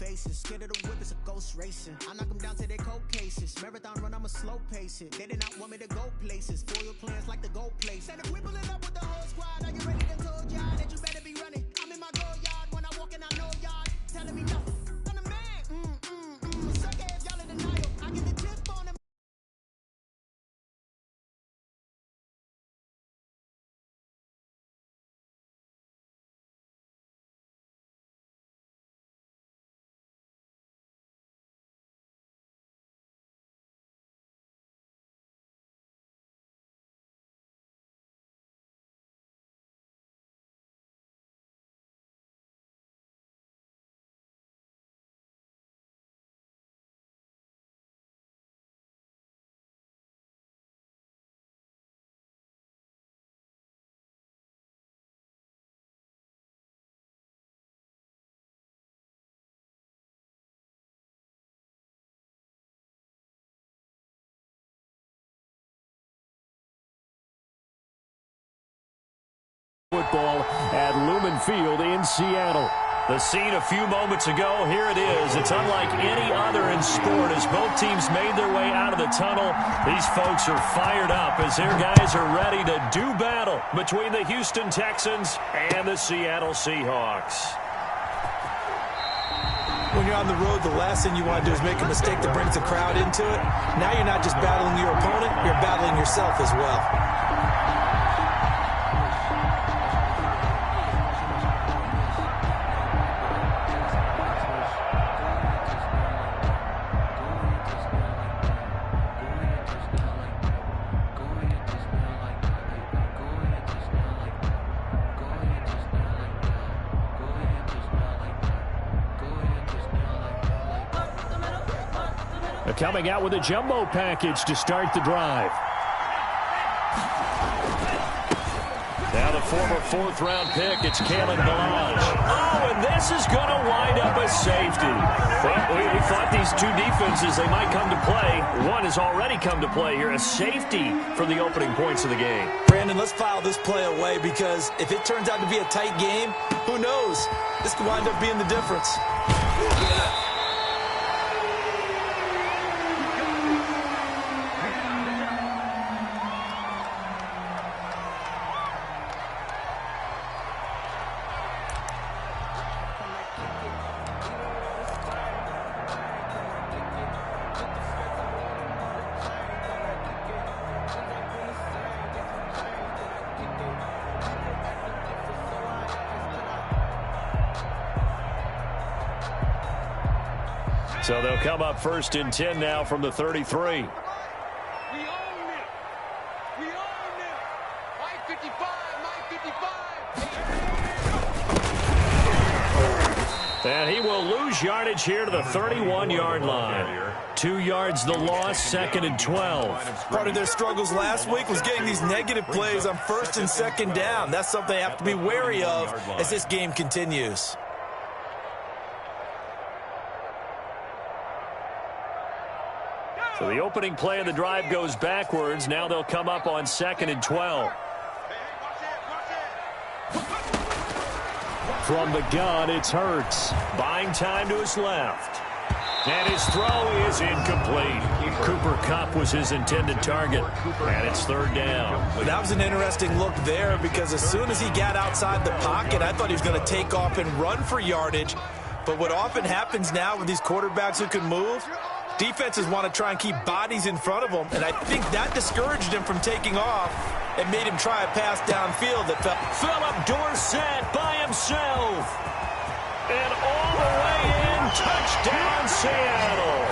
basis. Scared of the whip, it's a ghost racing. I knock them down to their cold cases. Marathon run, I'ma slow pace it. They did not want me to go places. Foil plans like the gold place. And if we pulling up with the whole squad, are you ready to told y'all that you better be running? I'm in my go yard when I walk in, I know y'all telling me nothing. I'm the man. Suck ass, y'all in denial. I get the tip on them. Football at Lumen Field in Seattle. The scene a few moments ago, here it is. It's unlike any other in sport as both teams made their way out of the tunnel. These folks are fired up as their guys are ready to do battle between the Houston Texans and the Seattle Seahawks. When you're on the road, the last thing you want to do is make a mistake that brings the crowd into it. Now you're not just battling your opponent, you're battling yourself as well. Coming out with a jumbo package to start the drive. Now the former fourth-round pick, it's Kalen Ballage. Oh, and this is going to wind up a safety. Well, we thought these two defenses, they might come to play. One has already come to play here, a safety for the opening points of the game. Brandon, let's file this play away because if it turns out to be a tight game, who knows? This could wind up being the difference. So they'll come up first and 10 now from the 33. And he will lose yardage here to the 31-yard line. 2 yards the loss, second and 12. Part of their struggles last week was getting these negative plays on first and second down. That's something they have to be wary of as this game continues. So the opening play of the drive goes backwards. Now they'll come up on second and 12. From the gun, it's Hurts. Buying time to his left. And his throw is incomplete. Cooper Kupp was his intended target. And it's third down. Well, that was an interesting look there because as soon as he got outside the pocket, I thought he was going to take off and run for yardage. But what often happens now with these quarterbacks who can move, defenses want to try and keep bodies in front of them, and I think that discouraged him from taking off and made him try a pass downfield that fell. Philip Dorsett by himself. And all the way in, touchdown Seattle.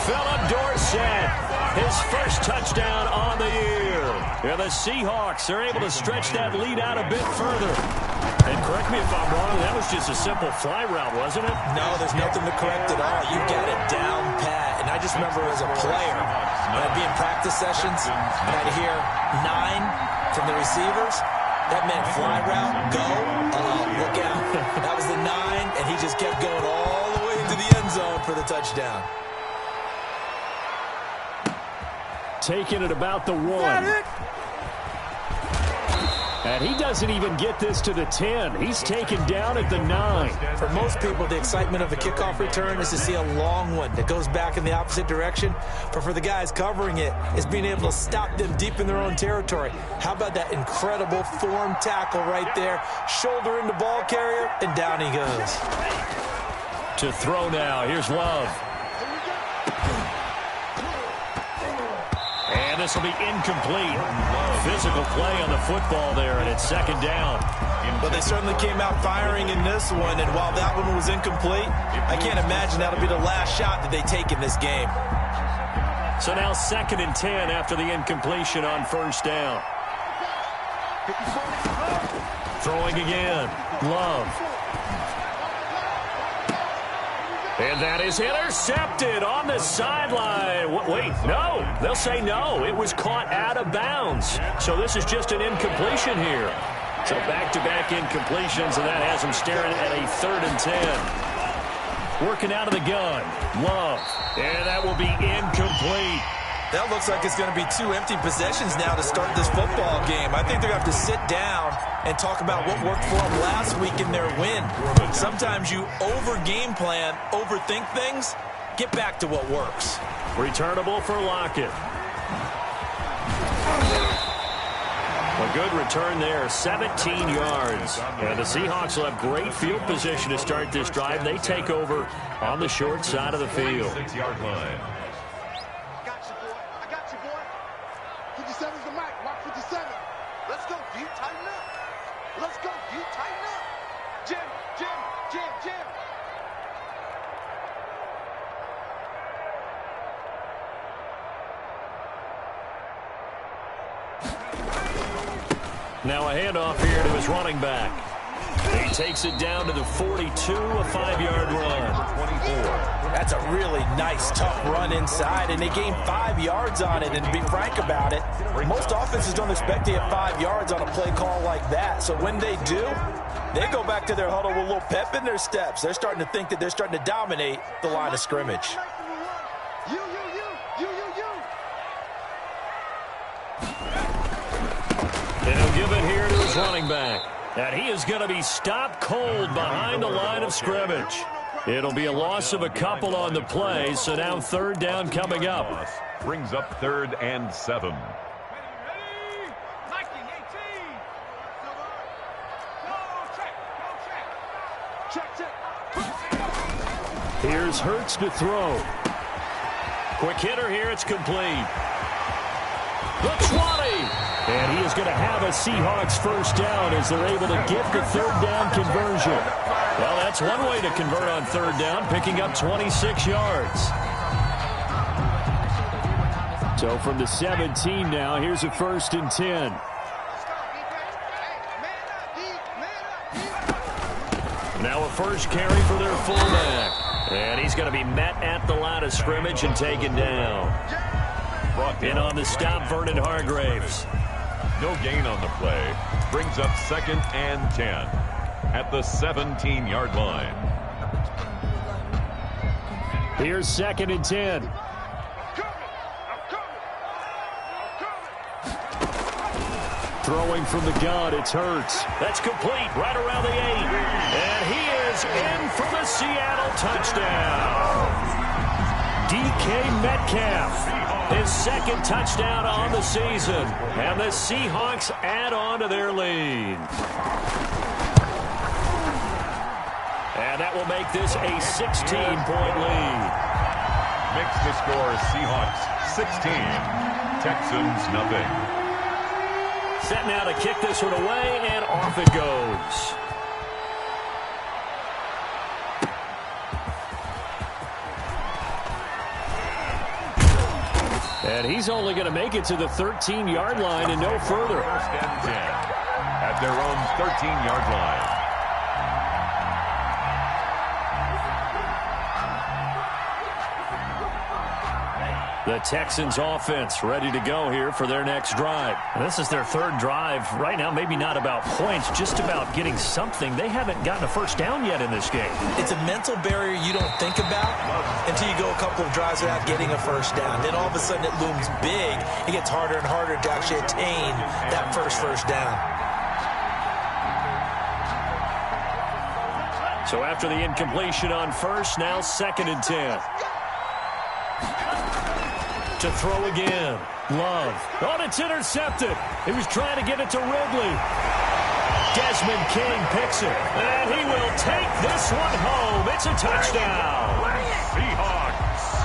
Philip Dorsett, his first touchdown on the year. And the Seahawks are able to stretch that lead out a bit further. And correct me if I'm wrong, that was just a simple fly route, wasn't it? No, there's nothing to correct at all. You got it down pat. And I just remember as a player, when I'd be in practice sessions, and I'd hear 9 from the receivers, that meant fly route, go, look out. That was the 9, and he just kept going all the way into the end zone for the touchdown. Taking it about the 1. And he doesn't even get this to the 10. He's taken down at the 9. For most people, the excitement of a kickoff return is to see a long one that goes back in the opposite direction. But for the guys covering it, it's being able to stop them deep in their own territory. How about that incredible form tackle right there? Shoulder into ball carrier, and down he goes. To throw now. Here's Love. And this will be incomplete. Physical play on the football there, and it's second down. But they certainly came out firing in this one, and while that one was incomplete, I can't imagine that'll be the last shot that they take in this game. So now 2nd and 10 after the incompletion on first down. Throwing again. Love. And that is intercepted on the sideline. Wait, no. They'll say no. It was caught out of bounds. So this is just an incompletion here. So back-to-back incompletions, and that has them staring at a 3rd and 10. Working out of the gun. Love. And that will be incomplete. That looks like it's going to be 2 empty possessions now to start this football game. I think they're going to have to sit down and talk about what worked for them last week in their win. Sometimes you over-game plan, overthink things. Get back to what works. Returnable for Lockett. A good return there, 17 yards. And the Seahawks will have great field position to start this drive. They take over on the short side of the field. 6-yard line. 57's the mic. Mark 57. Let's go, D. Tighten up. Let's go, D. Tighten up. Jim. Now a handoff here to his running back. He takes it down to the 42, a 5-yard run. 24. That's a really nice, tough run inside, and they gained 5 yards on it. And to be frank about it, most offenses don't expect to get 5 yards on a play call like that. So when they do, they go back to their huddle with a little pep in their steps. They're starting to think that they're starting to dominate the line of scrimmage. You. And he'll give it here to his running back. And he is going to be stopped cold behind the line of scrimmage. It'll be a loss of a couple on the play, so now 3rd down coming up. Brings up 3rd and 7. Here's Hurts to throw. Quick hitter here, it's complete. The 20. And he is going to have a Seahawks first down as they're able to get the 3rd down conversion. Well, that's one way to convert on 3rd down, picking up 26 yards. So from the 17 now, here's a 1st and 10. Now a first carry for their fullback. And he's going to be met at the line of scrimmage and taken down. In on the stop, Vernon Hargraves. No gain on the play. Brings up 2nd and 10 at the 17-yard line. Here's 2nd and 10. Throwing from the gun, it's Hurts. That's complete, right around the 8. And he is in for the Seattle touchdown. DK Metcalf, his 2nd touchdown on the season. And the Seahawks add on to their lead. And that will make this a 16-point lead. Makes the score Seahawks 16, Texans nothing. Set now to kick this one away, and off it goes. And he's only going to make it to the 13-yard line and no further. 1st and 10 at their own 13-yard line. The Texans offense ready to go here for their next drive. This is their 3rd drive. Right now, maybe not about points, just about getting something. They haven't gotten a first down yet in this game. It's a mental barrier you don't think about until you go a couple of drives without getting a first down. Then all of a sudden it looms big. It gets harder and harder to actually attain that first down. So after the incompletion on first, now 2nd and 10. To throw again. Love. Oh, it's intercepted. He was trying to get it to Ridley. Desmond King picks it. And he will take this one home. It's a touchdown. Seahawks.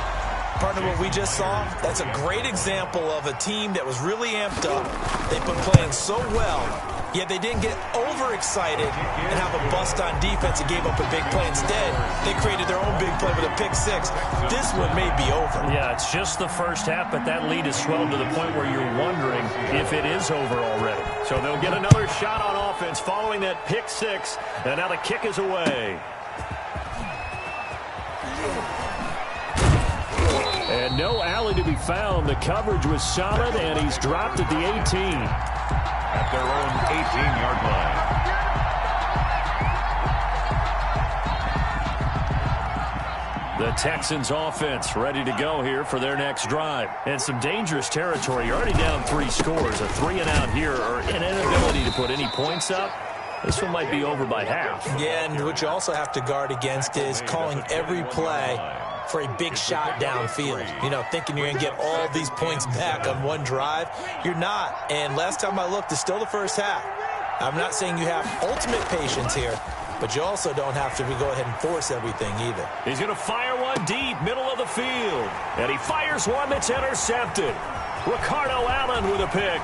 Partner, what we just saw, that's a great example of a team that was really amped up. They've been playing so well, yet they didn't get overexcited and have a bust on defense and gave up a big play. Instead, they created their own big play with a pick six. This one may be over. Yeah, it's just the first half, but that lead has swelled to the point where you're wondering if it is over already. So they'll get another shot on offense following that pick six, and now the kick is away. And no alley to be found. The coverage was solid, and he's dropped at the 18. At their own 18-yard line. The Texans offense ready to go here for their next drive. And some dangerous territory. You're already down 3 scores. A 3-and-out here, or an inability to put any points up. This one might be over by half. Yeah, and what you also have to guard against is calling every play for a big shot downfield. You know, thinking you're going to get all these points back on one drive. You're not. And last time I looked, it's still the first half. I'm not saying you have ultimate patience here, but you also don't have to go ahead and force everything either. He's going to fire one deep, middle of the field. And he fires one that's intercepted. Ricardo Allen with a pick.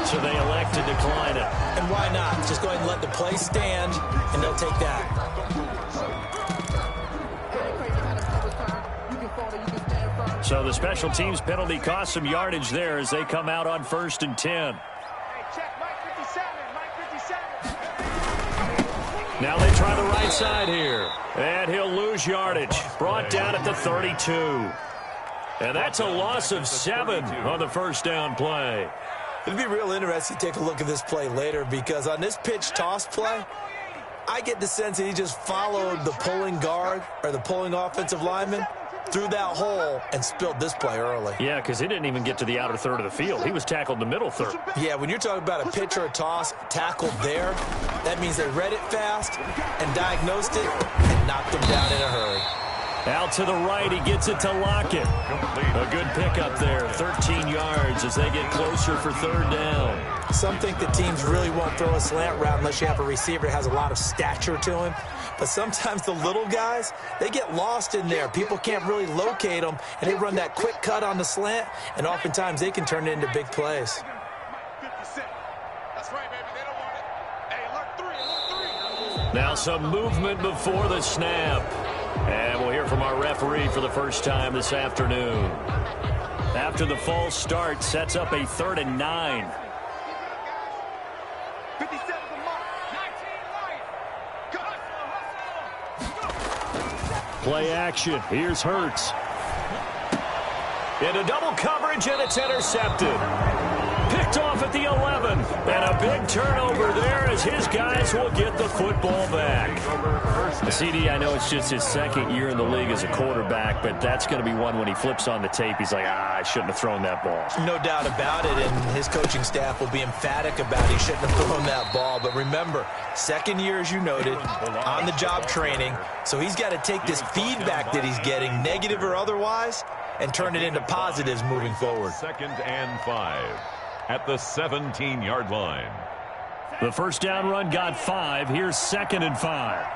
So they elect to decline it. And why not? Just go ahead and let the play stand, and they'll take that. So the special teams penalty cost some yardage there as they come out on 1st and 10. Now they try the right side here. And he'll lose yardage. Brought down at the 32. And that's a loss of 7 on the first down play. It'd be real interesting to take a look at this play later, because on this pitch toss play, I get the sense that he just followed the pulling guard or the pulling offensive lineman through that hole and spilled this play early. Yeah, because he didn't even get to the outer third of the field. He was tackled in the middle third. Yeah, when you're talking about a pitch or a toss tackled there, that means they read it fast and diagnosed it and knocked him down in a hurry. Out to the right, he gets it to Lockett. A good pickup there, 13 yards as they get closer for 3rd down. Some think that teams really won't throw a slant route unless you have a receiver that has a lot of stature to him. But sometimes the little guys, they get lost in there. People can't really locate them, and they run that quick cut on the slant, and oftentimes they can turn it into big plays. Now some movement before the snap. And we'll hear from our referee for the first time this afternoon. After the false start, sets up a 3rd and 9. Play action. Here's Hurts. Into double coverage, and it's intercepted. Picked off at the 11. And a big turnover there as his guys will get the football back. CD, I know it's just his 2nd year in the league as a quarterback, but that's going to be one when he flips on the tape. He's like, I shouldn't have thrown that ball. No doubt about it, and his coaching staff will be emphatic about he shouldn't have thrown that ball. But remember, 2nd year, as you noted, on-the-job training, so he's got to take this feedback that he's getting, negative or otherwise, and turn it into positives moving forward. 2nd and 5 at the 17-yard line. The first down run got 5. Here's 2nd and 5.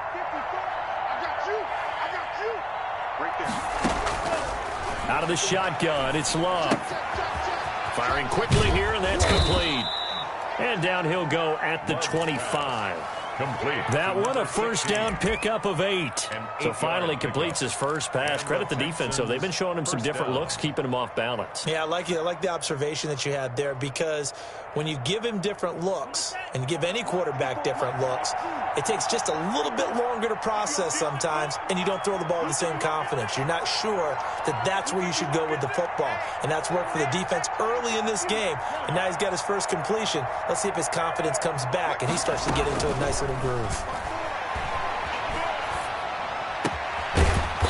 Out of the shotgun, it's Love. Firing quickly here, and that's complete. And down he'll go at the 25. Complete. That one, a first down pickup of 8. So finally completes his first pass. Credit the defense, though. They've been showing him some different looks, keeping him off balance. Yeah, I like the observation that you had there, because when you give him different looks and give any quarterback different looks, it takes just a little bit longer to process sometimes, and you don't throw the ball with the same confidence. You're not sure that that's where you should go with the football, and that's worked for the defense early in this game, and now he's got his first completion. Let's see if his confidence comes back and he starts to get into a nice little groove.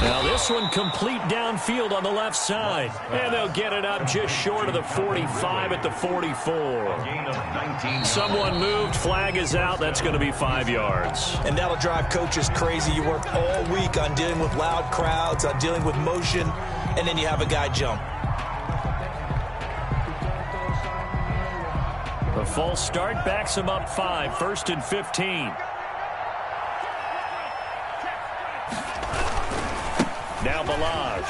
Now this one complete downfield on the left side. And they'll get it up just short of the 45 at the 44. Someone moved. Flag is out. That's going to be 5 yards. And that'll drive coaches crazy. You work all week on dealing with loud crowds, on dealing with motion, and then you have a guy jump. The false start backs him up 5. 1st and 15. Now Balaj.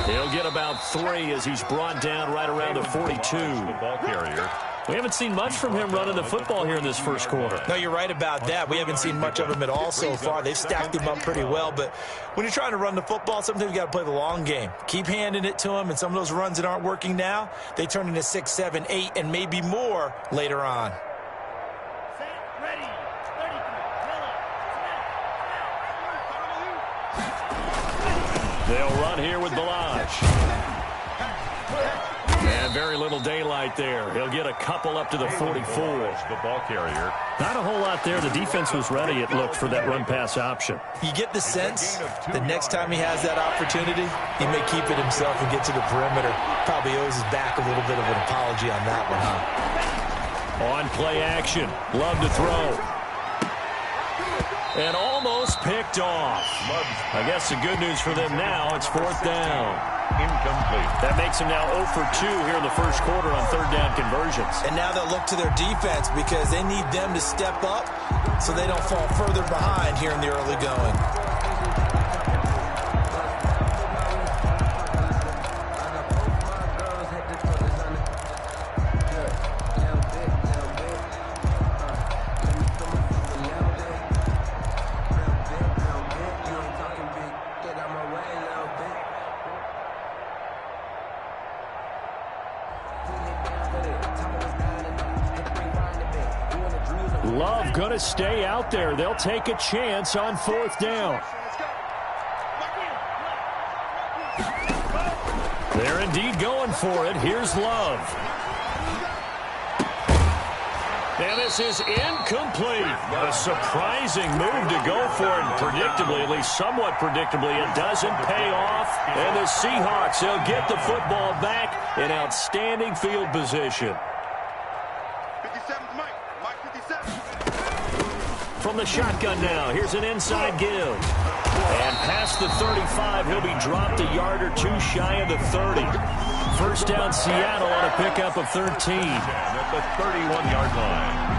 He'll get about 3 as he's brought down right around the 42. The ball carrier. We haven't seen much from him running the football here in this first quarter. No, you're right about that. We haven't seen much of him at all so far. They've stacked him up pretty well. But when you're trying to run the football, sometimes you got to play the long game. Keep handing it to him, and some of those runs that aren't working now, they turn into 6, 7, 8, and maybe more later on. They'll run here with Balaj. And very little daylight there. He'll get a couple up to the 44. The ball carrier. Not a whole lot there. The defense was ready, it looked, for that run-pass option. You get the sense the next time he has that opportunity, he may keep it himself and get to the perimeter. Probably owes his back a little bit of an apology on that one, huh? On play action. Love to throw. And almost picked off. I guess the good news for them now, it's 4th down. Incomplete. That makes them now 0 for 2 here in the first quarter on 3rd down conversions. And now they'll look to their defense because they need them to step up so they don't fall further behind here in the early going. Love going to stay out there. They'll take a chance on 4th down. They're indeed going for it. Here's Love. And this is incomplete. A surprising move to go for it. Predictably, at least somewhat predictably, it doesn't pay off. And the Seahawks, they'll get the football back in outstanding field position. From the shotgun now, here's an inside give. And past the 35, he'll be dropped a yard or 2 shy of the 30. 1st down Seattle on a pickup of 13. At the 31-yard line.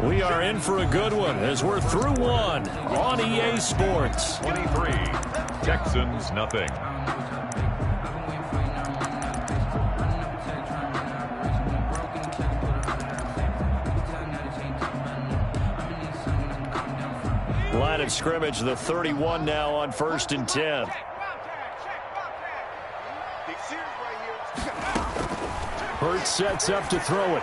We are in for a good one as we're through one on EA Sports. 23, Texans nothing. Line of scrimmage, the 31 now on 1st and 10. Hurts sets up to throw it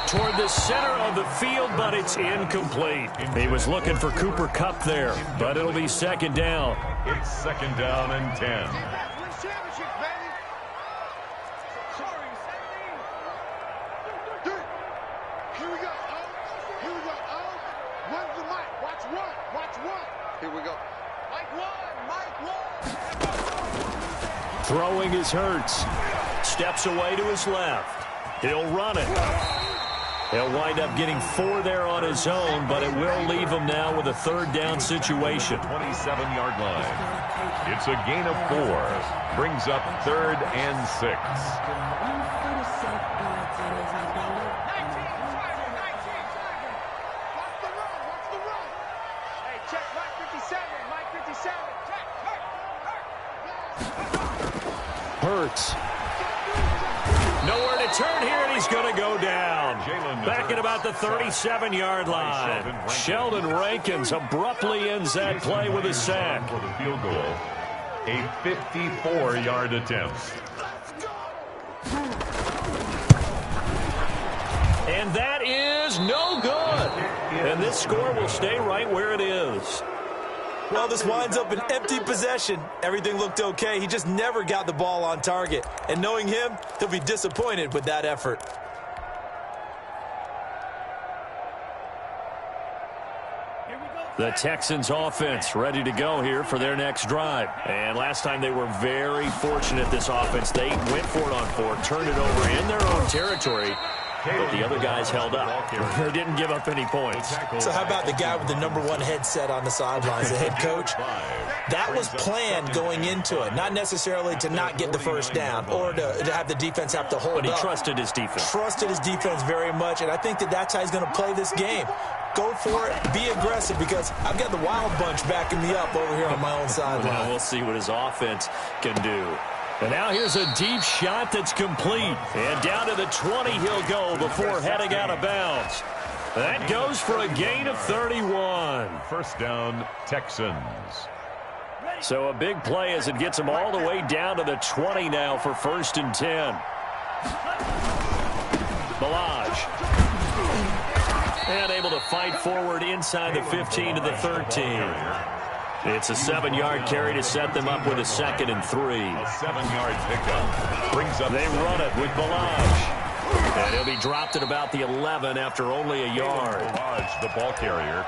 toward the center of the field, but it's incomplete. He was looking for Cooper Kupp there, but it'll be 2nd down. It's 2nd down and 10. Throwing is Hurts. Steps away to his left. He'll run it. He'll wind up getting 4 there on his own, but it will leave him now with a 3rd down situation. 27-yard line. It's a gain of 4. Brings up 3rd and 6. Hurts. Nowhere to turn here, and he's going to go down. Back at about the 37-yard line. Sheldon Rankins abruptly ends that play with a sack. For the field goal, a 54-yard attempt. And that is no good. And this score will stay right where it is. Well, this winds up an empty possession. Everything looked okay. He just never got the ball on target. And knowing him, he'll be disappointed with that effort. The Texans offense ready to go here for their next drive. And last time they were very fortunate, this offense. They went for it on fourth, turned it over in their own territory, but the other guys held up. They didn't give up any points. So how about the guy with the #1 headset on the sidelines, the head coach? That was planned going into it, not necessarily to not get the first down or to have the defense have to hold up. But he trusted his defense. Trusted his defense very much, and I think that's how he's going to play this game. Go for it, be aggressive, because I've got the wild bunch backing me up over here on my own sideline. Well, we'll see what his offense can do. And now here's a deep shot that's complete. And down to the 20 he'll go before heading out of bounds. That goes for a gain of 31. First down, Texans. So a big play as it gets them all the way down to the 20 now for 1st and 10. Balaj. And able to fight forward inside the 15 to the 13. It's a 7-yard carry to set them up with a 2nd and 3. A 7-yard pickup brings up. They run it with Balaj. And he'll be dropped at about the 11 after only a yard. Balaj, the ball carrier.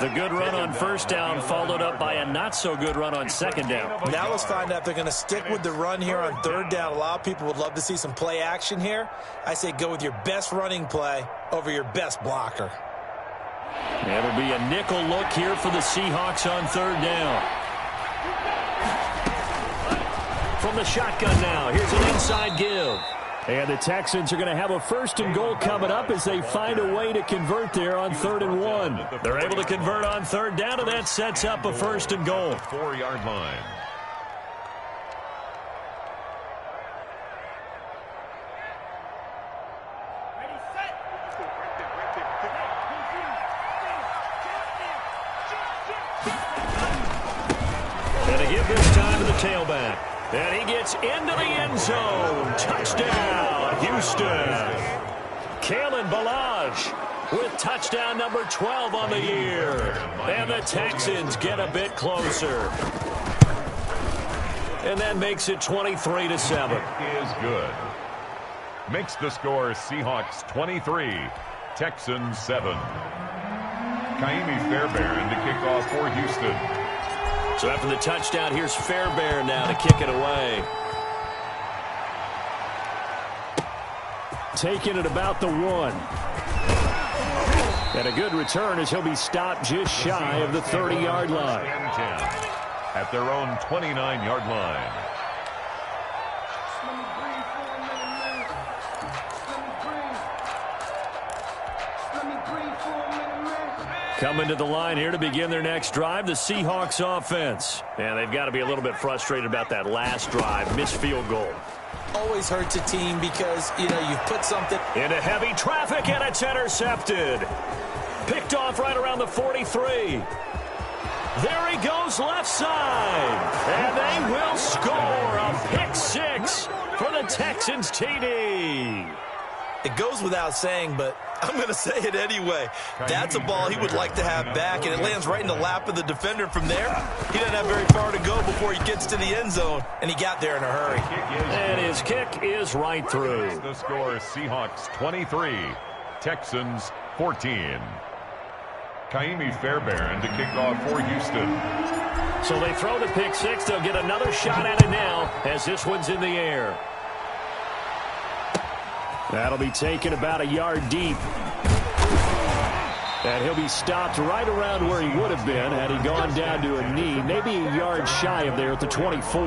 The good run on 1st down followed up by a not-so-good run on 2nd down. Now let's find out if they're going to stick with the run here on 3rd down. A lot of people would love to see some play action here. I say go with your best running play over your best blocker. It'll be a nickel look here for the Seahawks on 3rd down. From the shotgun now, here's an inside give. And the Texans are going to have a 1st and goal coming up as they find a way to convert there on 3rd and 1. They're able to convert on 3rd down, and that sets up a 1st and goal. 4-yard line. And a give this time to the tailback. And he gets into the end zone. Touchdown, Houston. Kalen Balaj with touchdown number 12 on the year. And the Texans get a bit closer. And that makes it 23-7. Is good. Makes the score Seahawks 23, Texans 7. Kaimi Fairbairn to kick off for Houston. So after the touchdown, here's Fairbairn now to kick it away. Taking it about the 1. And a good return as he'll be stopped just shy of the 30-yard line. 10 at their own 29-yard line. Coming to the line here to begin their next drive, the Seahawks offense. And they've got to be a little bit frustrated about that last drive, missed field goal. Always hurts a team because, you've put something into heavy traffic, and it's intercepted. Picked off right around the 43. There he goes left side. And they will score a pick 6 for the Texans TD. It goes without saying, but I'm going to say it anyway. That's a ball he would like to have back, and it lands right in the lap of the defender from there. He doesn't have very far to go before he gets to the end zone, and he got there in a hurry. And his kick is right through. The score, Seahawks 23, Texans 14. Kaimi Fairbairn to kick off for Houston. So they throw the pick 6. They'll get another shot at it now as this one's in the air. That'll be taken about a yard deep. And he'll be stopped right around where he would have been had he gone down to a knee, maybe a yard shy of there at the 24.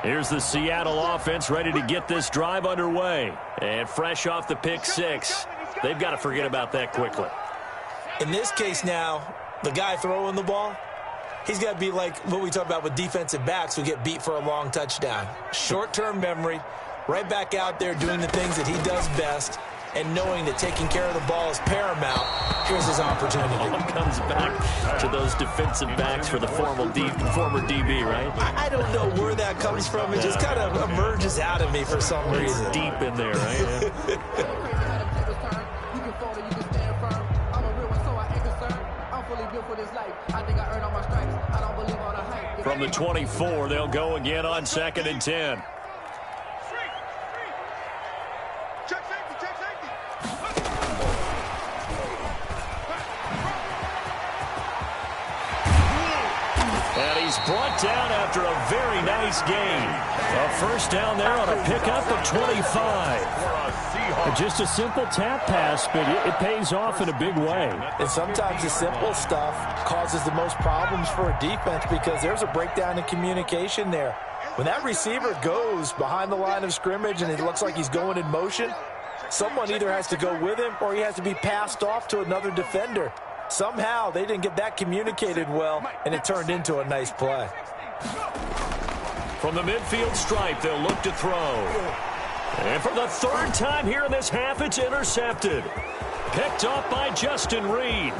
Here's the Seattle offense ready to get this drive underway. And fresh off the pick 6, they've got to forget about that quickly. In this case now, the guy throwing the ball, he's got to be like what we talk about with defensive backs who get beat for a long touchdown. Short-term memory, right back out there doing the things that he does best, and knowing that taking care of the ball is paramount. Here's his opportunity. All comes back to those defensive backs for the former DB, right? I don't know where that comes from. It just kind of emerges out of me for some reason. Deep in there, right? Yeah. From the 24, they'll go again on 2nd and 10. And he's brought down after a very nice gain. A first down there on a pickup of 25. Just a simple tap pass, but it pays off in a big way. And sometimes the simple stuff causes the most problems for a defense because there's a breakdown in communication there. When that receiver goes behind the line of scrimmage and it looks like he's going in motion, someone either has to go with him or he has to be passed off to another defender. Somehow they didn't get that communicated well, and it turned into a nice play. From the midfield stripe, they'll look to throw. And for the third time here in this half, it's intercepted. Picked off by Justin Reed.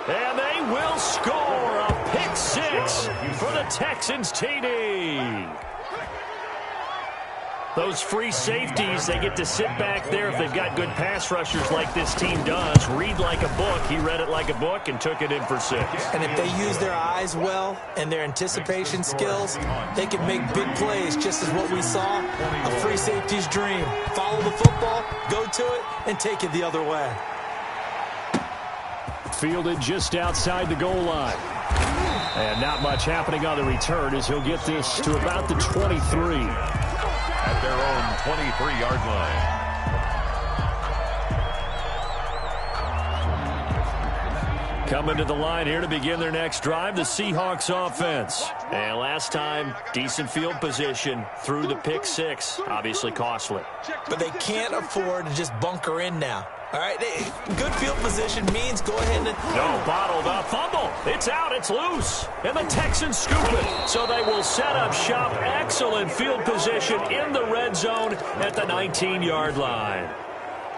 And they will score a pick six for the Texans TD. Those free safeties, they get to sit back there if they've got good pass rushers like this team does. Read like a book. He read it like a book and took it in for 6. And if they use their eyes well and their anticipation skills, they can make big plays, just as what we saw, a free safety's dream. Follow the football, go to it, and take it the other way. Fielded just outside the goal line. And not much happening on the return as he'll get this to about the 23. At their own 23-yard line. Coming to the line here to begin their next drive, the Seahawks offense. And last time, decent field position through the pick 6. Obviously costly. But they can't afford to just bunker in now. All right, good field position means go ahead and... No, bottled up, fumble. It's out, it's loose. And the Texans scoop it. So they will set up shop. Excellent field position in the red zone at the 19-yard line.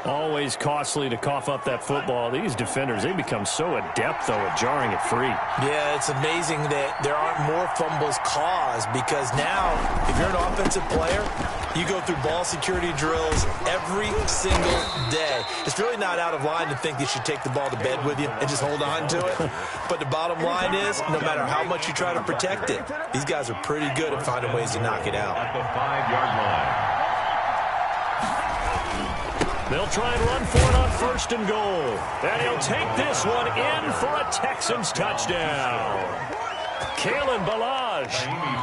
Always costly to cough up that football. These defenders, they become so adept, though, at jarring it free. Yeah, it's amazing that there aren't more fumbles caused because now, if you're an offensive player, you go through ball security drills every single day. It's really not out of line to think you should take the ball to bed with you and just hold on to it. But the bottom line is, no matter how much you try to protect it, these guys are pretty good at finding ways to knock it out. At the 5-yard line. They'll try and run for it on 1st and goal. And he'll take this one in for a Texans touchdown. Kalen Ballage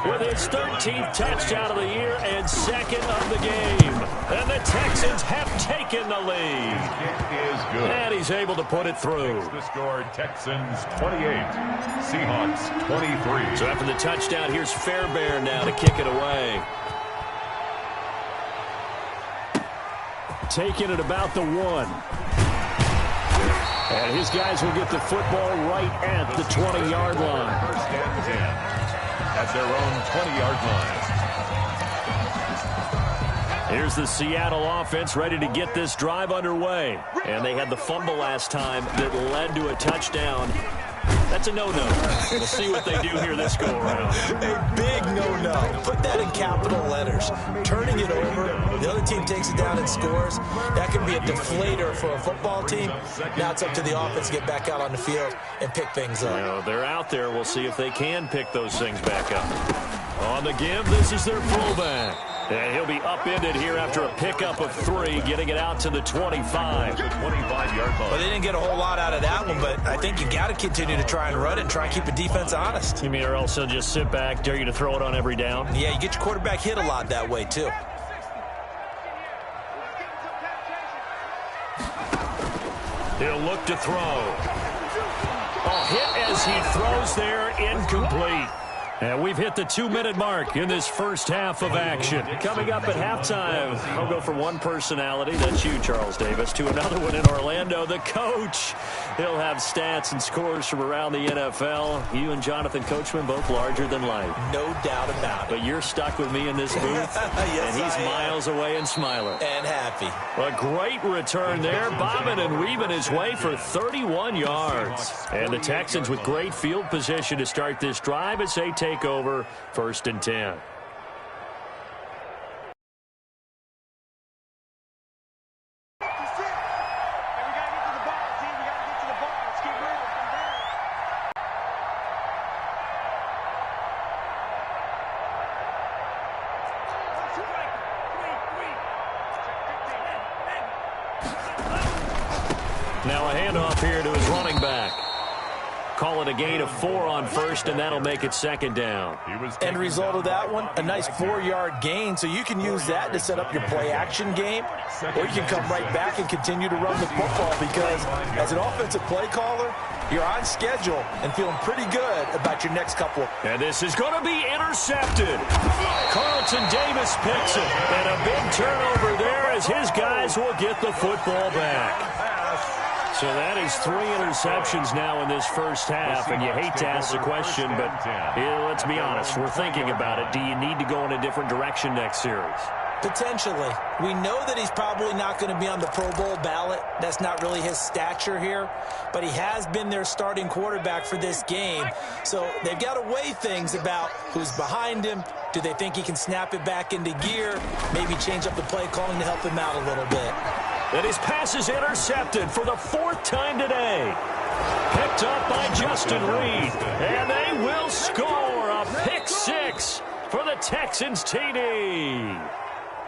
with his 13th touchdown of the year and 2nd of the game. And the Texans have taken the lead. Kick is good. And he's able to put it through. The score, Texans 28, Seahawks 23. So after the touchdown, here's Fairbairn now to kick it away. Taking it about the 1. And his guys will get the football right at the 20-yard line. 1st and 10 at their own 20-yard line. Here's the Seattle offense ready to get this drive underway. And they had the fumble last time that led to a touchdown. That's a no-no. We'll see what they do here this go-around. A big no-no. Put that in capital letters. Turning it over, the other team takes it down and scores. That can be a deflator for a football team. Now it's up to the offense to get back out on the field and pick things up. You know, they're out there. We'll see if they can pick those things back up. On the give, this is their fullback. And he'll be upended here after a pickup of 3, getting it out to the 25. 25-yard line. Well, they didn't get a whole lot out of that one, but I think you got to continue to try and run it and try and keep the defense honest. You mean or else they'll just sit back, dare you to throw it on every down? Yeah, you get your quarterback hit a lot that way, too. He'll look to throw. A hit as he throws there, incomplete. And we've hit the 2-minute mark in this first half of action. Coming up at halftime, I'll go from one personality, that's you, Charles Davis, to another one in Orlando, the coach. He'll have stats and scores from around the NFL. You and Jonathan Coachman, both larger than life. No doubt about it. But you're stuck with me in this booth, yes, and he's miles away and smiling. And happy. A great return there, bobbing and weaving his way for 31 yards. And the Texans with great field position to start this drive as they take over 1st and 10. Now a handoff here to his running back. Call it a gain of 4 on first, and that'll make it second down. End result of that one, a nice 4-yard gain, so you can use that to set up your play-action game, or you can come right back and continue to run the football because as an offensive play caller, you're on schedule and feeling pretty good about your next couple. And this is going to be intercepted. Carlton Davis picks it, and a big turnover there as his guys will get the football back. So that is 3 interceptions now in this first half, and you hate to ask the question, but let's be honest, we're thinking about it. Do you need to go in a different direction next series? Potentially. We know that he's probably not going to be on the Pro Bowl ballot. That's not really his stature here, but he has been their starting quarterback for this game. So they've got to weigh things about who's behind him. Do they think he can snap it back into gear? Maybe change up the play calling to help him out a little bit. And his pass is intercepted for the 4th time today. Picked up by Justin Reed. And they will score a pick 6 for the Texans TD.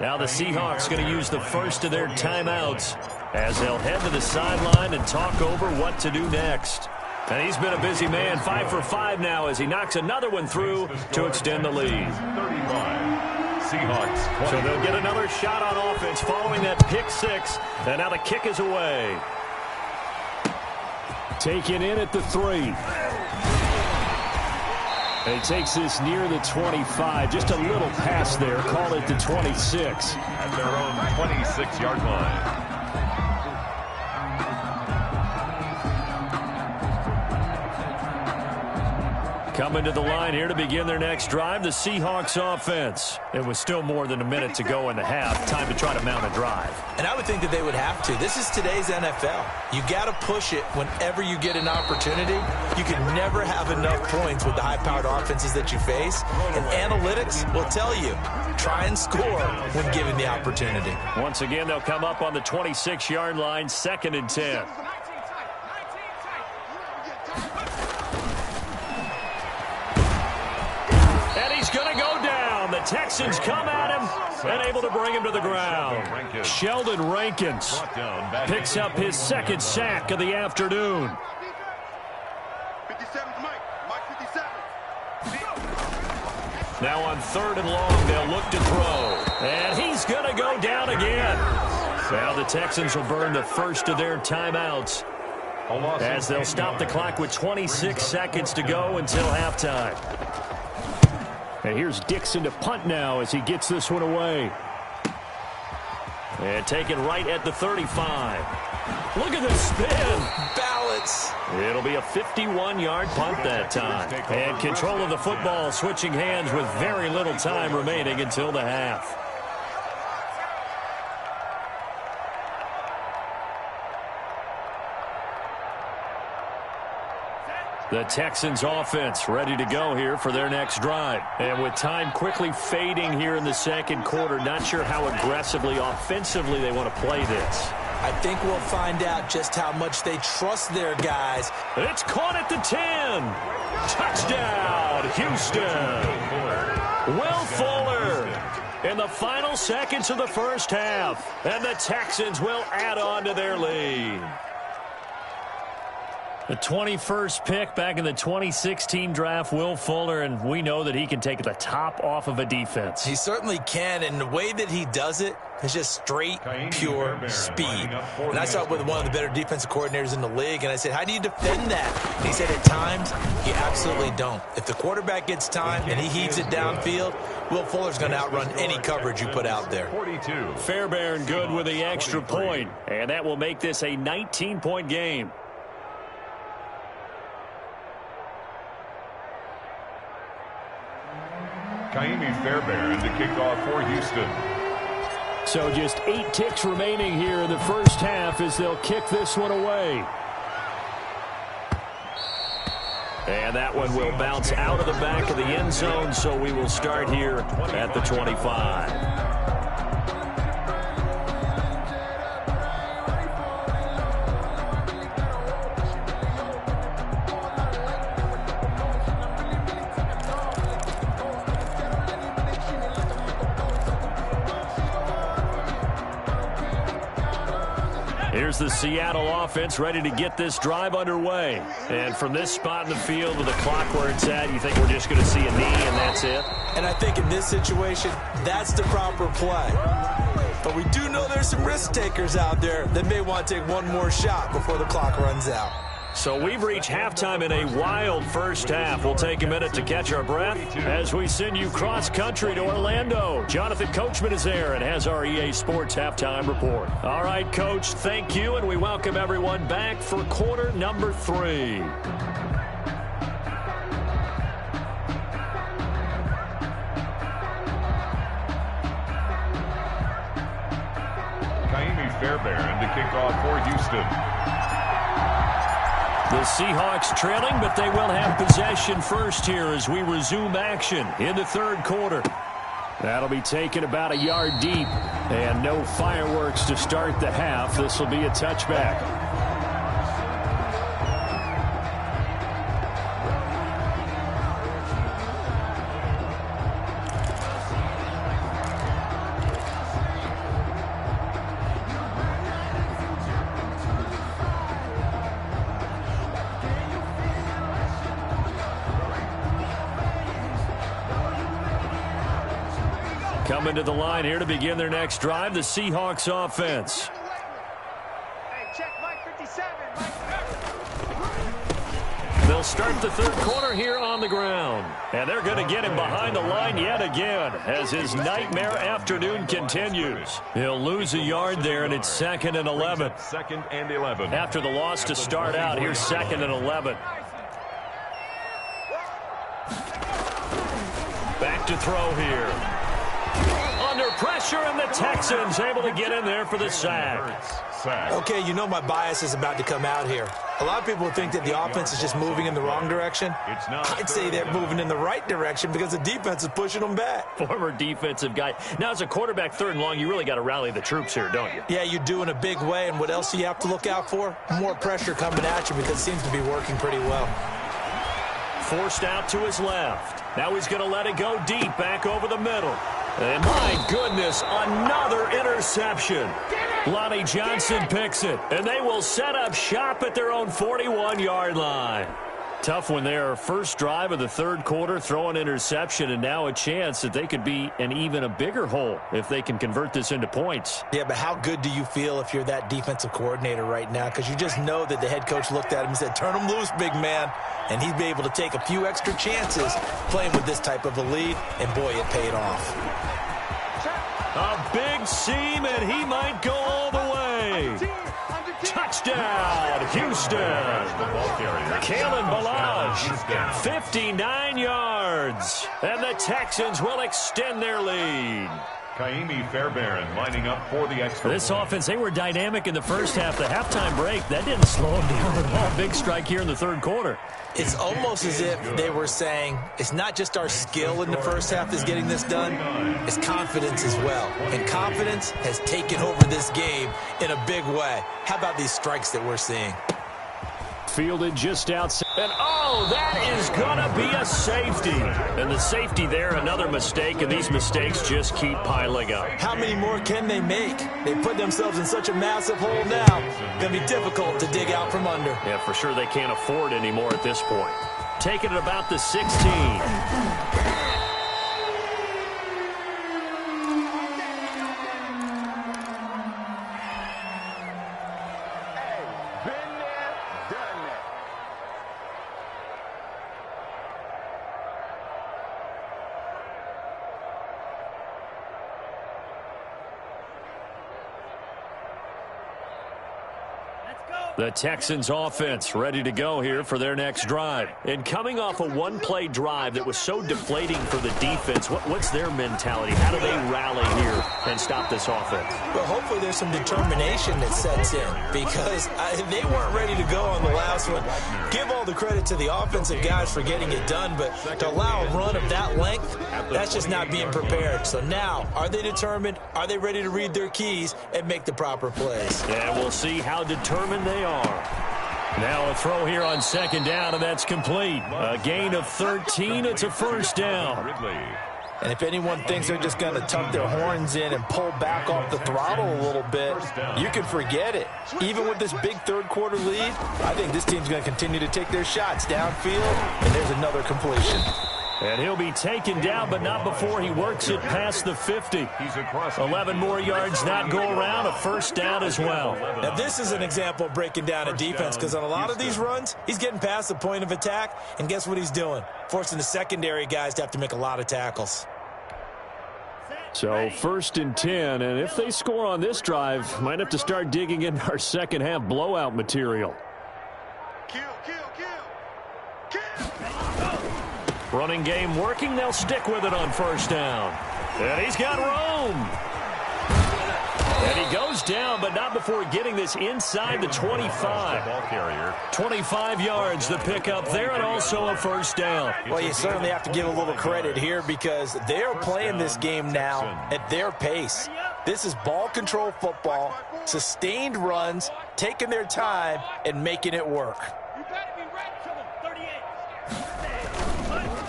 Now the Seahawks going to use the first of their timeouts as they'll head to the sideline and talk over what to do next. And he's been a busy man, 5 for 5 now as he knocks another one through to extend the lead. 35. Seahawks. So they'll get another shot on offense following that pick 6. And now the kick is away. Taken in at the 3. And he takes this near the 25. Just a little pass there. Call it the 26. At their own 26-yard line. Coming to the line here to begin their next drive, the Seahawks offense. It was still more than a minute to go in the half. Time to try to mount a drive. And I would think that they would have to. This is today's NFL. You got to push it whenever you get an opportunity. You can never have enough points with the high-powered offenses that you face. And analytics will tell you, try and score when given the opportunity. Once again, they'll come up on the 26-yard line, 2nd and 10. He's going to go down. The Texans come at him and able to bring him to the ground. Sheldon Rankins picks up his 2nd sack of the afternoon. 57's Mike 57. Now on 3rd and long, they'll look to throw. And he's going to go down again. Now the Texans will burn the first of their timeouts as they'll stop the clock with 26 seconds to go until halftime. And here's Dixon to punt now as he gets this one away. And taken right at the 35. Look at the spin. Balance. It'll be a 51-yard punt that time. And control of the football switching hands with very little time remaining until the half. The Texans offense ready to go here for their next drive. And with time quickly fading here in the 2nd quarter, not sure how aggressively, offensively they want to play this. I think we'll find out just how much they trust their guys. It's caught at the 10. Touchdown, Houston. Will Fuller in the final seconds of the first half. And the Texans will add on to their lead. The 21st pick back in the 2016 draft, Will Fuller, and we know that he can take the top off of a defense. He certainly can, and the way that he does it is just straight, pure speed. And I saw it with one of the better defensive coordinators in the league, and I said, how do you defend that? And he said, at times, you absolutely don't. If the quarterback gets time and he heaves it downfield, Will Fuller's going to outrun any coverage you put out there. Fairbairn good with the extra point, and that will make this a 19-point game. Fairbairn to kick off for Houston. So just 8 ticks remaining here in the first half as they'll kick this one away. And that one will bounce out of the back of the end zone, so we will start here at the 25. Here's the Seattle offense ready to get this drive underway. And from this spot in the field with the clock where it's at, you think we're just going to see a knee and that's it? And I think in this situation, that's the proper play. But we do know there's some risk takers out there that may want to take one more shot before the clock runs out. So we've reached halftime in a wild first half. We'll take a minute to catch our breath as we send you cross-country to Orlando. Jonathan Coachman is there and has our EA Sports halftime report. All right, Coach, thank you, and we welcome everyone back for quarter number 3. Fairbairn to kick off for Houston. The Seahawks trailing, but they will have possession first here as we resume action in the third quarter. That'll be taken about a yard deep, and no fireworks to start the half. This will be a touchback. Coming to the line here to begin their next drive, the Seahawks offense. They'll start the third quarter here on the ground. And they're going to get him behind the line yet again as his nightmare afternoon continues. He'll lose a yard there, and it's 2nd and 11. 2nd and 11. After the loss to start out, here's 2nd and 11. Back to throw here. Under pressure, and the Texans able to get in there for the sack. Okay, you know my bias is about to come out here. A lot of people think that the offense is just moving in the wrong direction. I'd say they're moving in the right direction because the defense is pushing them back. Former defensive guy. Now, as a quarterback, 3rd and long, you really got to rally the troops here, don't you? Yeah, you do in a big way, and what else do you have to look out for? More pressure coming at you because it seems to be working pretty well. Forced out to his left. Now he's going to let it go deep, back over the middle. And my goodness, another interception. Lonnie Johnson picks it, and they will set up shop at their own 41-yard line. Tough one there. First drive of the third quarter, throw an interception, and now a chance that they could be in even a bigger hole if they can convert this into points. Yeah, but how good do you feel if you're that defensive coordinator right now? Because you just know that the head coach looked at him and said, turn him loose, big man. And he'd be able to take a few extra chances playing with this type of a lead, and boy, it paid off. A big seam, and he might go all the way. Touchdown, Houston. Kalen Ballage, 59 yards. And the Texans will extend their lead. Kaimi Fairbairn lining up for the extra This point. offense, they were dynamic in the first half. The halftime break, that didn't slow them down at all. Big strike here in the third quarter. It's almost as if they were saying, it's not just our skill in the first half that's getting this done, it's confidence as well. And confidence has taken over this game in a big way. How about these strikes that we're seeing? Fielded just outside. And, oh, that is going to be a safety. And the safety there, another mistake, and these mistakes just keep piling up. How many more can they make? They put themselves in such a massive hole now. Going to be difficult to dig out from under. Yeah, for sure they can't afford anymore at this point. Taking it about the 16. The Texans offense ready to go here for their next drive. And coming off a one-play drive that was so deflating for the defense, what's their mentality? How do they rally here and stop this offense? Well, hopefully there's some determination that sets in because they weren't ready to go on the last one. Give all the credit to the offensive guys for getting it done, but to allow a run of that length, that's just not being prepared. So now, are they determined? Are they ready to read their keys and make the proper plays? And we'll see how determined they are. Now a throw here on second down, and that's complete. A gain of 13. It's a first down. And if anyone thinks they're just going to tuck their horns in and pull back off the throttle a little bit, you can forget it. Even with this big third-quarter lead, I think this team's going to continue to take their shots downfield, and there's another completion. And he'll be taken down, but not before he works it past the 50. 11 more yards that go around, a first down as well. Now, this is an example of breaking down a defense, because on a lot of these runs, he's getting past the point of attack, and guess what he's doing? Forcing the secondary guys to have to make a lot of tackles. So 1st and 10, and if they score on this drive, might have to start digging into our second-half blowout material. Running game working. They'll stick with it on first down. And he's got room. And he goes down, but not before getting this inside the 25. 25 yards, the pickup there, and also a first down. Well, you certainly have to give a little credit here because they're playing this game now at their pace. This is ball control football, sustained runs, taking their time, and making it work.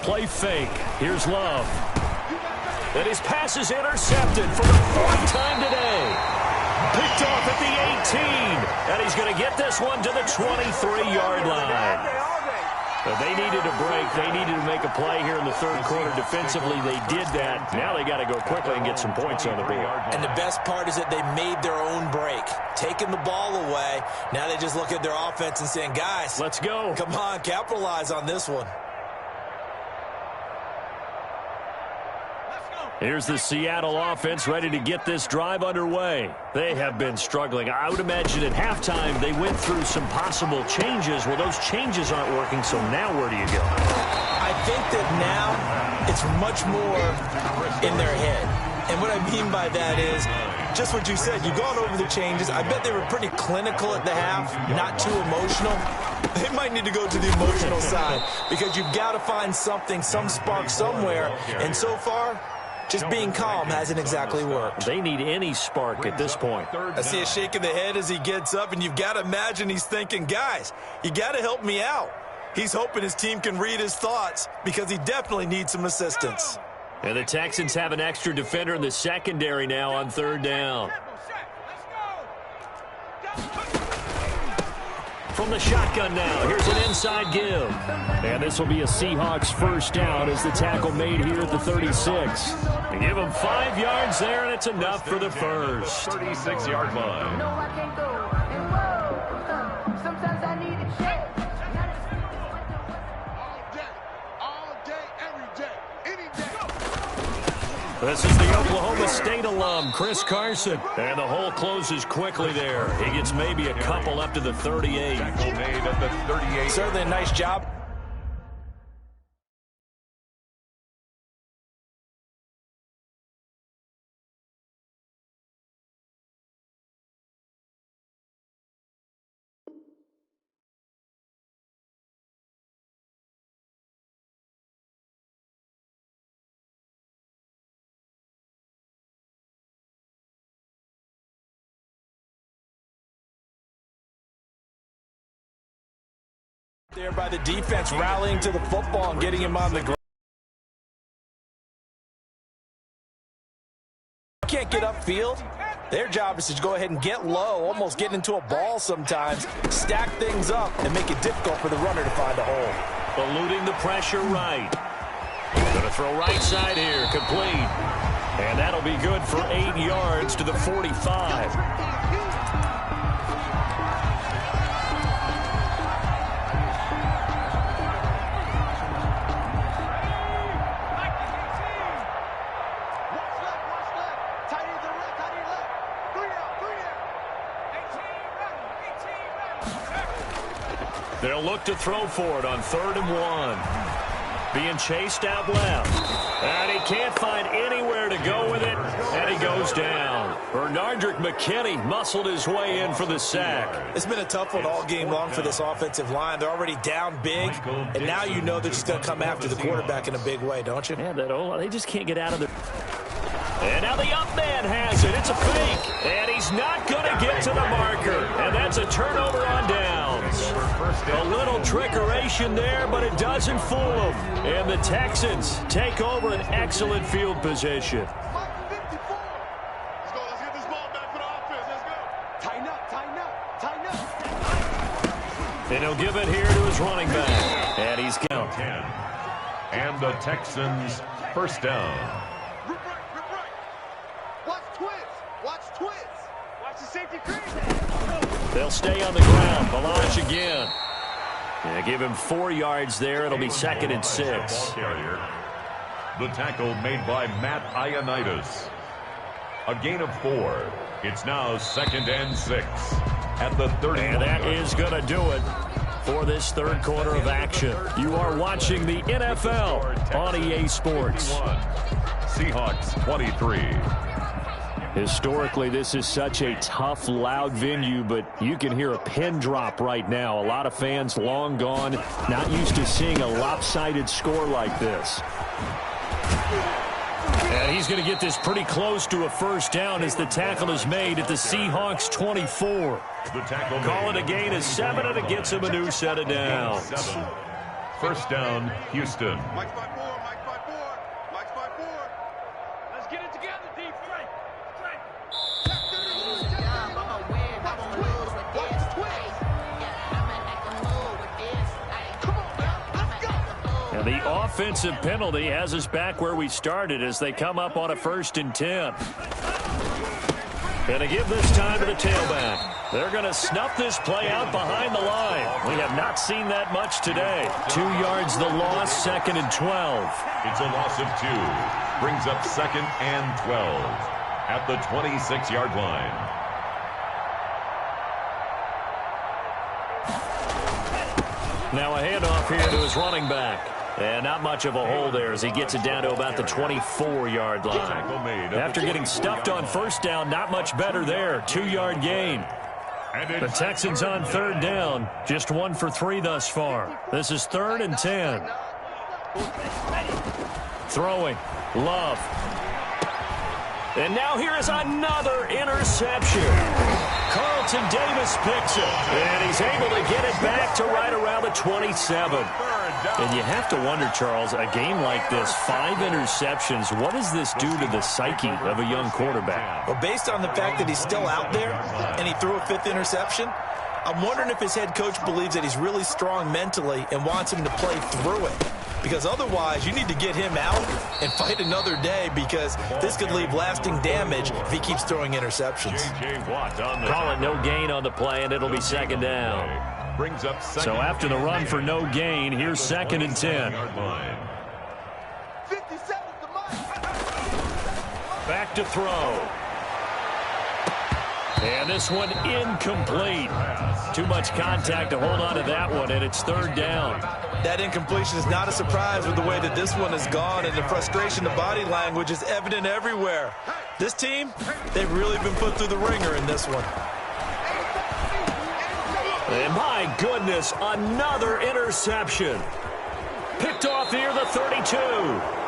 Play fake. Here's Love. And his pass is intercepted for the 4th time today. Picked off at the 18. And he's going to get this one to the 23-yard line. But they needed a break. They needed to make a play here in the third quarter. Defensively, they did that. Now they got to go quickly and get some points on the board. And the best part is that they made their own break. Taking the ball away. Now they just look at their offense and saying, guys, let's go. Come on, capitalize on this one. Here's the Seattle offense ready to get this drive underway. They have been struggling. I would imagine at halftime they went through some possible changes. Well, those changes aren't working, so now where do you go? I think that now it's much more in their head. And what I mean by that is just what you said. You've gone over the changes. I bet they were pretty clinical at the half, not too emotional. They might need to go to the emotional side because you've got to find something, some spark somewhere. And so far, just being calm hasn't exactly worked. They need any spark at this point. I see a shake of the head as he gets up, and you've got to imagine he's thinking, guys, you got to help me out. He's hoping his team can read his thoughts because he definitely needs some assistance. And the Texans have an extra defender in the secondary now on 3rd down. From the shotgun now, here's an inside give. And this will be a Seahawks first down as the tackle made here at the 36. They give him 5 yards there, and it's enough for the first. 36-yard line. No, I can't go. And whoa, sometimes I need a check. All day, every day, any day. This is the Oklahoma State alum, Chris Carson. And the hole closes quickly there. He gets maybe a couple up to the 38. Tackle made at the 38. Certainly a nice job. There by the defense rallying to the football and getting him on the ground. Can't get upfield. Their job is to go ahead and get low, almost get into a ball sometimes, stack things up, and make it difficult for the runner to find a hole. Eluding the pressure right. Going to throw right side here, complete. And that'll be good for 8 yards to the 45. They'll look to throw for it on 3rd and 1. Being chased out left. And he can't find anywhere to go with it. And he goes down. Bernardrick McKinney muscled his way in for the sack. It's been a tough one all game long for this offensive line. They're already down big. And now you know they're just going to come after the quarterback in a big way, don't you? Yeah, they just can't get out of the... And now the up man has it. It's a fake. And he's not going to get to the marker. And that's a turnover on downs. A little trickeration there, but it doesn't fool them. And the Texans take over an excellent field position. Let's go. Let's get this ball back for the offense. Let's go. Tighten up, tighten up, tighten up. And he'll give it here to his running back. And he's got 10. And the Texans first down. Rip right. Watch twins. Watch twins. Watch the safety crease. They'll stay on the ground. Balaj again. Yeah, give him 4 yards there. It'll be 2nd and 6. The tackle made by Matt Ioannidis. A gain of 4. It's now 2nd and 6 at the 30. And that is going to do it for this third quarter of action. You are watching the NFL on EA Sports. Seahawks 23. Historically, this is such a tough, loud venue, but you can hear a pin drop right now. A lot of fans long gone, not used to seeing a lopsided score like this. And he's going to get this pretty close to a first down as the tackle is made at the Seahawks 24. Call it a gain of 7, and it gets him a new set of downs. First down, Houston. Mike's by 4. Mike's by 4. Mike's by 4. Let's get it together, deep. Straight. And the offensive penalty has us back where we started as they come up on a 1st and 10. Going to give this time to the tailback. They're going to snuff this play out behind the line. We have not seen that much today. 2 yards the loss, 2nd and 12. It's a loss of 2. Brings up 2nd and 12 at the 26-yard line. Now a handoff here to his running back. And not much of a hole there as he gets it down to about the 24-yard line. After getting stuffed on first down, not much better there. 2-yard gain. The Texans on 3rd down. Just 1 for 3 thus far. This is 3rd and 10. Throwing. Love. And now here is another interception. Carlton Davis picks it. And he's able to get it back to right around the 27. And you have to wonder, Charles, a game like this, 5 interceptions, what does this do to the psyche of a young quarterback? Well, based on the fact that he's still out there and he threw a 5th interception, I'm wondering if his head coach believes that he's really strong mentally and wants him to play through it. Because otherwise, you need to get him out and fight another day because this could leave lasting damage if he keeps throwing interceptions. Call it no gain on the play, and it'll be 2nd down. Brings up So after the run for no gain, here's 2nd and 10. 57's the mark. Back to throw. And this one incomplete. Too much contact to hold on to that one, and it's 3rd down. That incompletion is not a surprise with the way that this one has gone, and the frustration, the body language is evident everywhere. This team, they've really been put through the ringer in this one. And my goodness, another interception. Picked off here, the 32.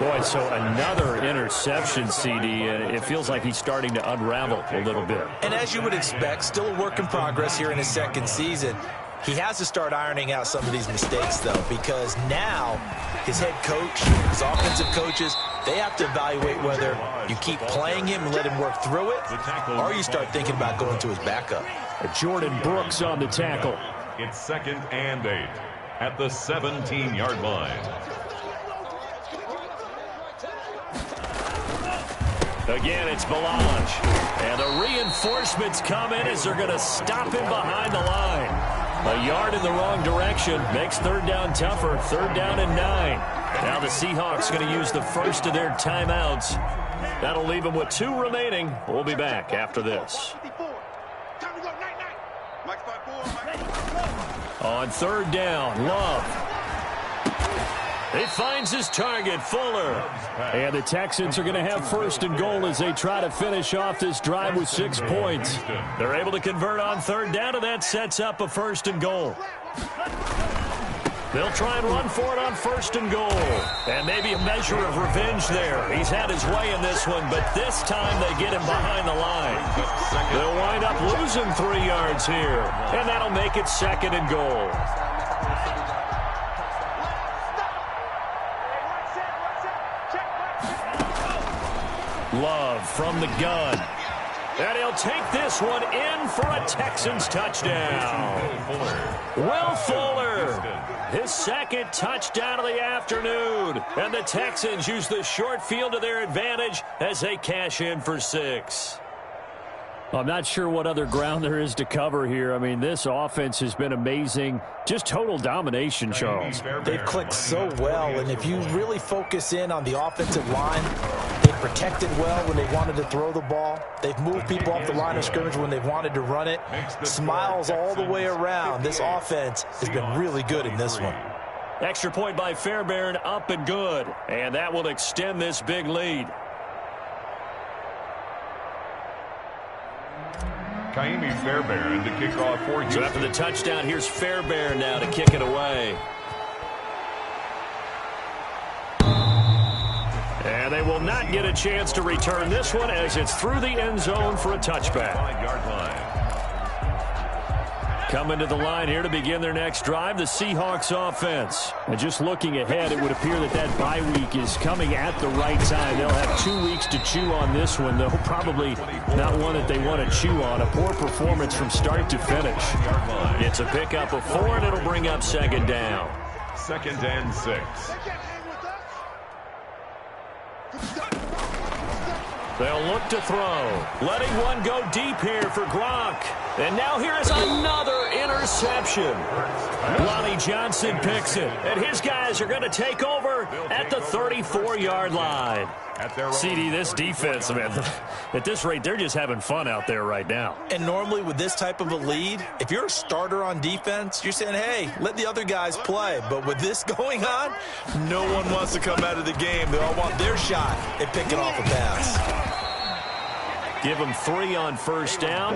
Boy, so another interception, CD. It feels like he's starting to unravel a little bit. And as you would expect, still a work in progress here in his 2nd season. He has to start ironing out some of these mistakes, though, because now his head coach, his offensive coaches, they have to evaluate whether you keep playing him and let him work through it, or you start thinking about going to his backup. Jordan Brooks on the tackle. It's 2nd and 8 at the 17-yard line. Again, it's Balaj. And the reinforcements come in as they're going to stop him behind the line. A yard in the wrong direction makes 3rd down tougher. 3rd down and 9. Now the Seahawks going to use the first of their timeouts. That'll leave them with 2 remaining. We'll be back after this. On 3rd down, Love. He finds his target, Fuller. And the Texans are going to have 1st and goal as they try to finish off this drive with 6 points. They're able to convert on 3rd down, and that sets up a 1st and goal. They'll try and run for it on 1st and goal. And maybe a measure of revenge there. He's had his way in this one, but this time they get him behind the line. They'll wind up losing 3 yards here, and that'll make it 2nd and goal. Love from the gun. And he'll take this one in for a Texans touchdown. Will Fuller, his second touchdown of the afternoon. And the Texans use the short field to their advantage as they cash in for 6. I'm not sure what other ground there is to cover here. I mean, this offense has been amazing. Just total domination, Charles. They've clicked so well, and if you really focus in on the offensive line, they've protected well when they wanted to throw the ball. They've moved people off the line of scrimmage when they've wanted to run it. Smiles all the way around. This offense has been really good in this one. Extra point by Fairbairn, up and good. And that will extend this big lead. Kaimi Fairbairn to kick off for Houston. So after the touchdown, here's Fairbairn now to kick it away. And they will not get a chance to return this one as it's through the end zone for a touchback. 5-yard line. Coming to the line here to begin their next drive, the Seahawks offense. And just looking ahead, it would appear that that bye week is coming at the right time. They'll have 2 weeks to chew on this one, though probably not one that they want to chew on. A poor performance from start to finish. It's a pickup of 4, and it'll bring up second down. 2nd and 6. They'll look to throw. Letting one go deep here for Gronk. And now here is another interception. Lonnie Johnson picks it. And his guys are going to take over at the 34-yard line. CD, this defense, man, at this rate, they're just having fun out there right now. And normally with this type of a lead, if you're a starter on defense, you're saying, hey, let the other guys play. But with this going on, no one wants to come out of the game. They all want their shot at picking off a pass. Give them 3 on first down.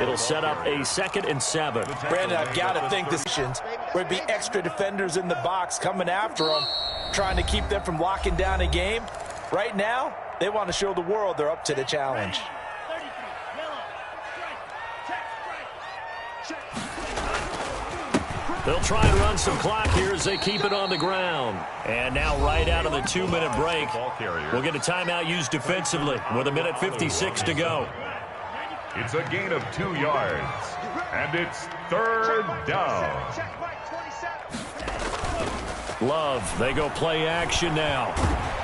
It'll set up a 2nd and 7. Brandon, I've got to think this would be extra defenders in the box coming after them, trying to keep them from locking down a game. Right now, they want to show the world they're up to the challenge. They'll try and run some clock here as they keep it on the ground. And now right out of the 2-minute break, we'll get a timeout used defensively with 1:56 to go. It's a gain of 2 yards, and it's 3rd down. Love, they go play action now.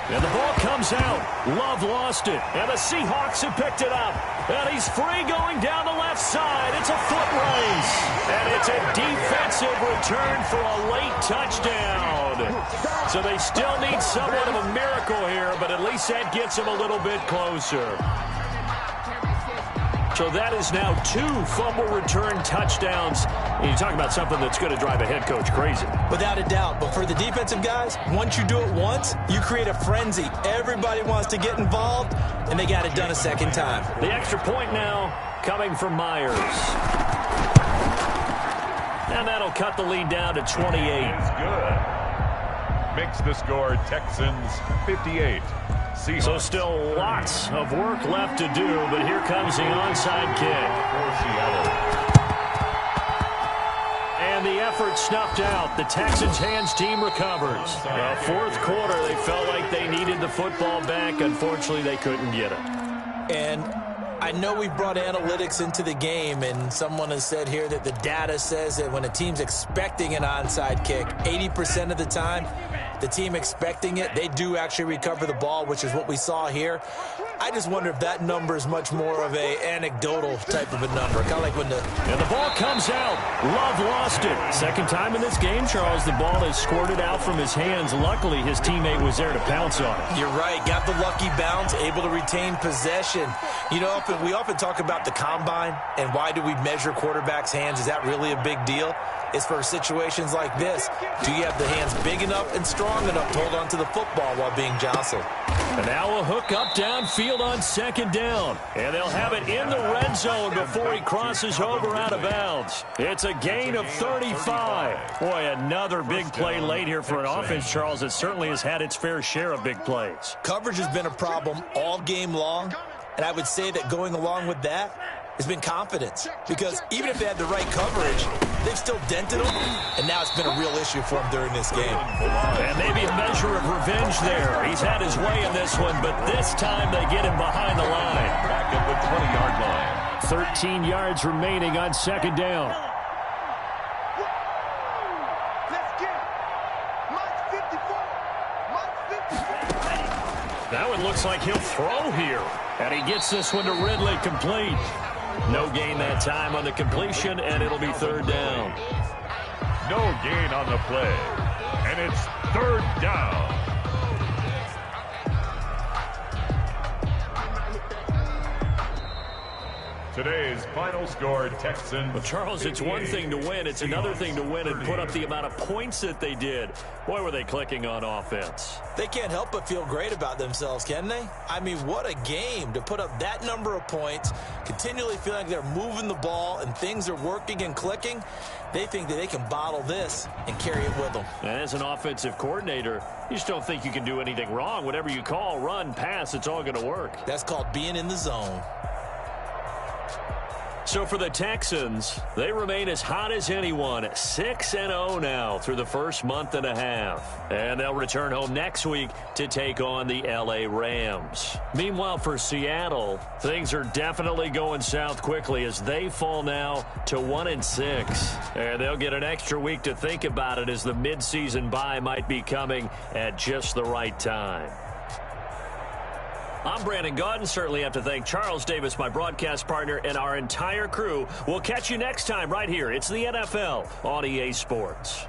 And the ball comes out. Love lost it. And the Seahawks have picked it up. And he's free going down the left side. It's a foot race. And it's a defensive return for a late touchdown. So they still need somewhat of a miracle here, but at least that gets them a little bit closer. So that is now 2 fumble return touchdowns. And you talk about something that's going to drive a head coach crazy. Without a doubt. But for the defensive guys, once you do it once, you create a frenzy. Everybody wants to get involved, and they got it done a second time. The extra point now coming from Myers. And that'll cut the lead down to 28. It's good. Makes the score Texans 58. Seahawks. So still lots of work left to do, but here comes the onside kick. And the effort snuffed out. The Texans hands team recovers. Fourth quarter, they felt like they needed the football back. Unfortunately, they couldn't get it. And I know we brought analytics into the game, and someone has said here that the data says that when a team's expecting an onside kick, 80% of the time, the team expecting it, they do actually recover the ball, which is what we saw here. I just wonder if that number is much more of a anecdotal type of a number. Kind of like when And the ball comes out. Love lost it. Second time in this game, Charles, the ball is squirted out from his hands. Luckily, his teammate was there to pounce on it. You're right. Got the lucky bounce, able to retain possession. You know, we often talk about the combine and why do we measure quarterbacks' hands. Is that really a big deal? It's for situations like this. Do you have the hands big enough and strong enough to hold on to the football while being jostled? And now a hook up downfield on second down. And they'll have it in the red zone before he crosses over out of bounds. It's a gain of 35. Boy, another big play late here for an offense, Charles, that certainly has had its fair share of big plays. Coverage has been a problem all game long. And I would say that going along with that has been confidence. Because even if they had the right coverage, they've still dented them, and now it's been a real issue for him during this game. And maybe a measure of revenge there. He's had his way in this one, but this time they get him behind the line. Back at the 20-yard line. 13 yards remaining on second down. Let's get it. Mike's 54. Mike's 54. Now it looks like he'll throw here. And he gets this one to Ridley, complete. No gain that time on the completion, and it'll be third down. No gain on the play. And it's third down. Today's final score, Texans. Well, Charles, it's one thing to win. It's another thing to win and put up the amount of points that they did. Boy, were they clicking on offense. They can't help but feel great about themselves, can they? I mean, what a game to put up that number of points, continually feeling like they're moving the ball and things are working and clicking. They think that they can bottle this and carry it with them. And as an offensive coordinator, you just don't think you can do anything wrong. Whatever you call, run, pass, it's all going to work. That's called being in the zone. So for the Texans, they remain as hot as anyone, 6-0 now through the first month and a half. And they'll return home next week to take on the LA Rams. Meanwhile, for Seattle, things are definitely going south quickly as they fall now to 1-6. And they'll get an extra week to think about it as the midseason bye might be coming at just the right time. I'm Brandon Gaudin. Certainly have to thank Charles Davis, my broadcast partner, and our entire crew. We'll catch you next time right here. It's the NFL on EA Sports.